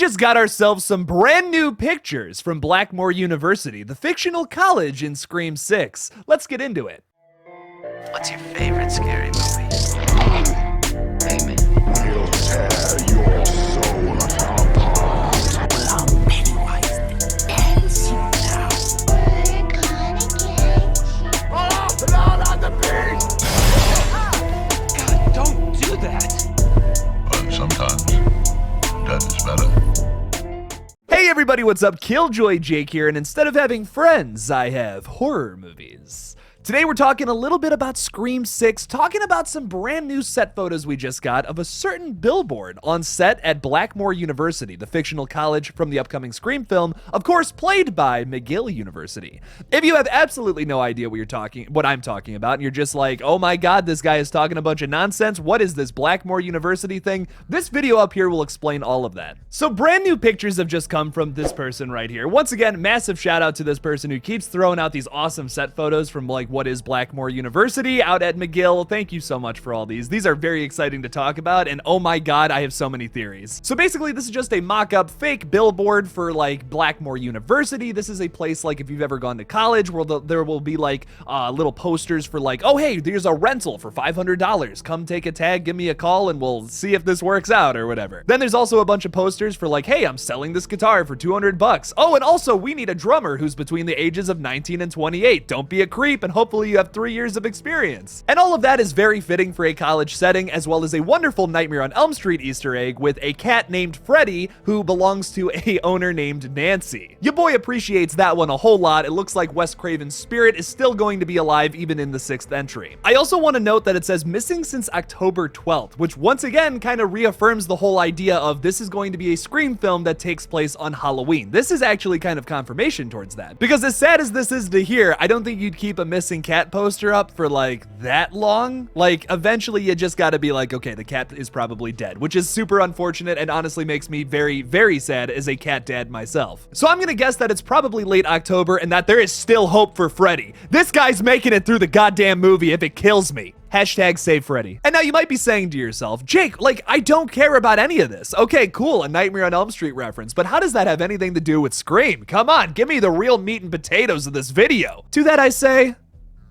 just got ourselves some brand new pictures from Blackmore University, the fictional college in Scream 6. Let's get into it. What's your favorite scary movie? Name it. We'll tear your soul apart. Well, I'm Pennywise the dancing now. We're gonna get you. Oh, blood on the beast! God, don't do that. But sometimes death is better. Hey everybody, what's up? KillJoy Jake here, and instead of having friends, I have horror movies. Today we're talking a little bit about Scream 6, talking about some brand new set photos we just got of a certain billboard on set at Blackmore University, the fictional college from the upcoming Scream film, of course played by McGill University. If you have absolutely no idea what I'm talking about, and you're just like, oh my god, this guy is talking a bunch of nonsense, what is this Blackmore University thing? This video up here will explain all of that. So brand new pictures have just come from this person right here. Once again, massive shout out to this person who keeps throwing out these awesome set photos from like what is Blackmore University out at McGill. Thank you so much for all these. These are very exciting to talk about, and oh my god, I have so many theories. So basically, this is just a mock-up fake billboard for like Blackmore University. This is a place like if you've ever gone to college where there will be like little posters for like, oh hey, there's a rental for $500. Come take a tag, give me a call, and we'll see if this works out or whatever. Then there's also a bunch of posters for like, hey, I'm selling this guitar for $200. Oh, and also we need a drummer who's between the ages of 19 and 28. Don't be a creep, and hopefully you have 3 years of experience. And all of that is very fitting for a college setting, as well as a wonderful Nightmare on Elm Street Easter egg with a cat named Freddy who belongs to a owner named Nancy. Your boy appreciates that one a whole lot. It looks like Wes Craven's spirit is still going to be alive even in the 6th entry. I also want to note that it says missing since October 12th, which once again kind of reaffirms the whole idea of this is going to be a Scream film that takes place on Halloween. This is actually kind of confirmation towards that. Because as sad as this is to hear, I don't think you'd keep a missing cat poster up for like that long. Like eventually you just gotta be like, okay, the cat is probably dead, which is super unfortunate and honestly makes me very, very sad as a cat dad myself. So I'm gonna guess that it's probably late October and that there is still hope for Freddy. This guy's making it through the goddamn movie if it kills me. Hashtag save Freddy. And now you might be saying to yourself, Jake, like, I don't care about any of this. Okay, cool, a Nightmare on Elm Street reference, but how does that have anything to do with Scream? Come on, give me the real meat and potatoes of this video. To that I say,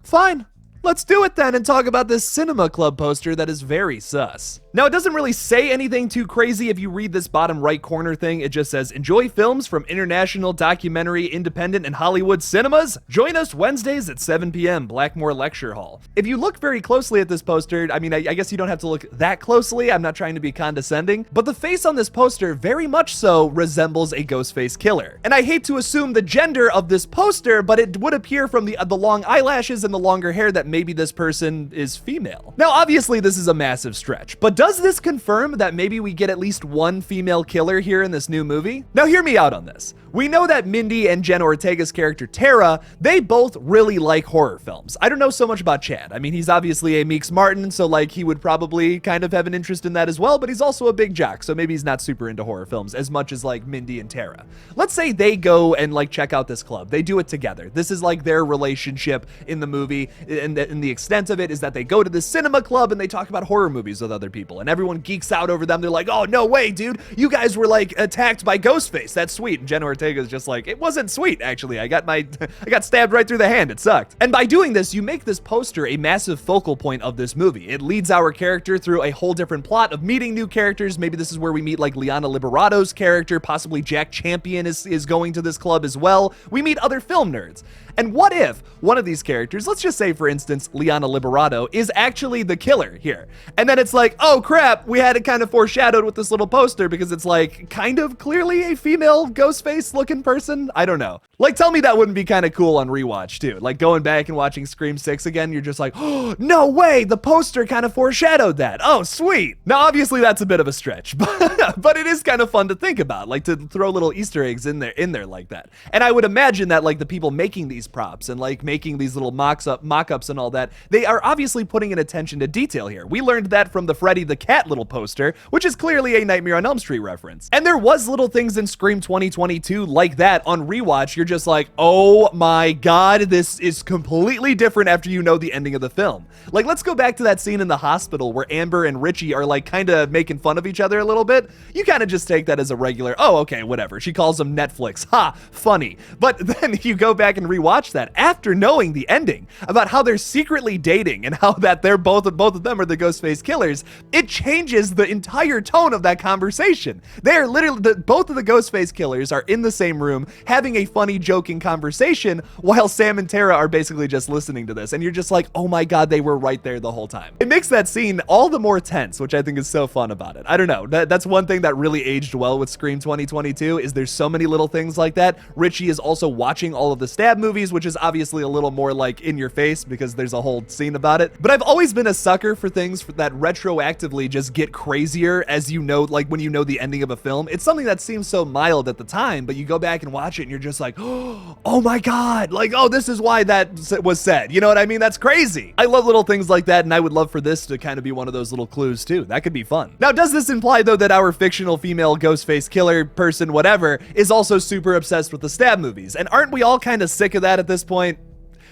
fine. Let's do it then and talk about this cinema club poster that is very sus. Now, it doesn't really say anything too crazy. If you read this bottom right corner thing, it just says, enjoy films from international, documentary, independent, and Hollywood cinemas? Join us Wednesdays at 7 p.m., Blackmore Lecture Hall. If you look very closely at this poster, I mean, I guess you don't have to look that closely. I'm not trying to be condescending, but the face on this poster very much so resembles a Ghostface killer. And I hate to assume the gender of this poster, but it would appear from the long eyelashes and the longer hair that maybe this person is female. Now, obviously, this is a massive stretch, but does this confirm that maybe we get at least one female killer here in this new movie? Now, hear me out on this. We know that Mindy and Jenna Ortega's character, Tara, they both really like horror films. I don't know so much about Chad. I mean, he's obviously a Meeks Martin, so like he would probably kind of have an interest in that as well, but he's also a big jock, so maybe he's not super into horror films as much as like Mindy and Tara. Let's say they go and like check out this club. They do it together. This is like their relationship in the movie, and the extent of it is that they go to the cinema club and they talk about horror movies with other people, and everyone geeks out over them. They're like, oh, no way, dude. You guys were like attacked by Ghostface. That's sweet. And Jenna Ortega's just like, it wasn't sweet, actually. I got stabbed right through the hand. It sucked. And by doing this, you make this poster a massive focal point of this movie. It leads our character through a whole different plot of meeting new characters. Maybe this is where we meet like Liana Liberado's character. Possibly Jack Champion is going to this club as well. We meet other film nerds. And what if one of these characters, let's just say for instance, Liana Liberado, is actually the killer here? And then it's like, oh crap, we had it kind of foreshadowed with this little poster because it's like kind of clearly a female Ghostface looking person. I don't know. Like, tell me that wouldn't be kind of cool on rewatch too. Like going back and watching Scream 6 again, you're just like, oh, no way, the poster kind of foreshadowed that. Oh, sweet. Now, obviously that's a bit of a stretch, but it is kind of fun to think about, like to throw little Easter eggs in there like that. And I would imagine that like the people making these props and like making these little mock-ups and all that, they are obviously putting in attention to detail here. We learned that from the Freddy the cat little poster, which is clearly a Nightmare on Elm Street reference. And there was little things in Scream 2022 like that. On rewatch, you're just like, oh my god, this is completely different after you know the ending of the film. Like, let's go back to that scene in the hospital where Amber and Richie are like kind of making fun of each other a little bit. You kind of just take that as a regular, oh, okay, whatever. She calls him Netflix. Ha, funny. But then you go back and rewatch that after knowing the ending about how they're secretly dating and how that they're both of them are the Ghostface killers. It changes the entire tone of that conversation. They are literally, both of the Ghostface killers are in the same room having a funny, joking conversation while Sam and Tara are basically just listening to this. And you're just like, oh my god, they were right there the whole time. It makes that scene all the more tense, which I think is so fun about it. I don't know. That's one thing that really aged well with Scream 2022 is there's so many little things like that. Richie is also watching all of the Stab movies, which is obviously a little more like in your face because there's a whole scene about it. But I've always been a sucker for things that retroactively just get crazier as you know, like when you know the ending of a film. It's something that seems so mild at the time, but you go back and watch it and you're just like, oh my god, like, oh, this is why that was said. You know what I mean? That's crazy. I love little things like that, and I would love for this to kind of be one of those little clues too. That could be fun. Now, does this imply though that our fictional female Ghostface killer person, whatever, is also super obsessed with the Stab movies? And aren't we all kind of sick of that at this point?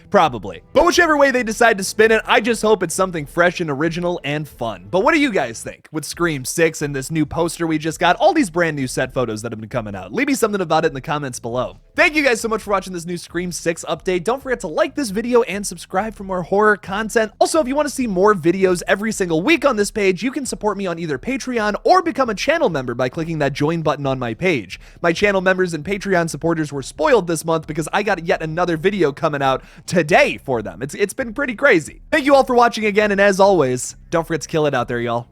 Probably. But whichever way they decide to spin it, I just hope it's something fresh and original and fun. But what do you guys think with Scream 6 and this new poster we just got, all these brand new set photos that have been coming out? Leave me something about it in the comments below. Thank you guys so much for watching this new Scream 6 update. Don't forget to like this video and subscribe for more horror content. Also, if you want to see more videos every single week on this page, you can support me on either Patreon or become a channel member by clicking that join button on my page. My channel members and Patreon supporters were spoiled this month because I got yet another video coming out today for them. It's been pretty crazy. Thank you all for watching again, and as always, don't forget to kill it out there, y'all.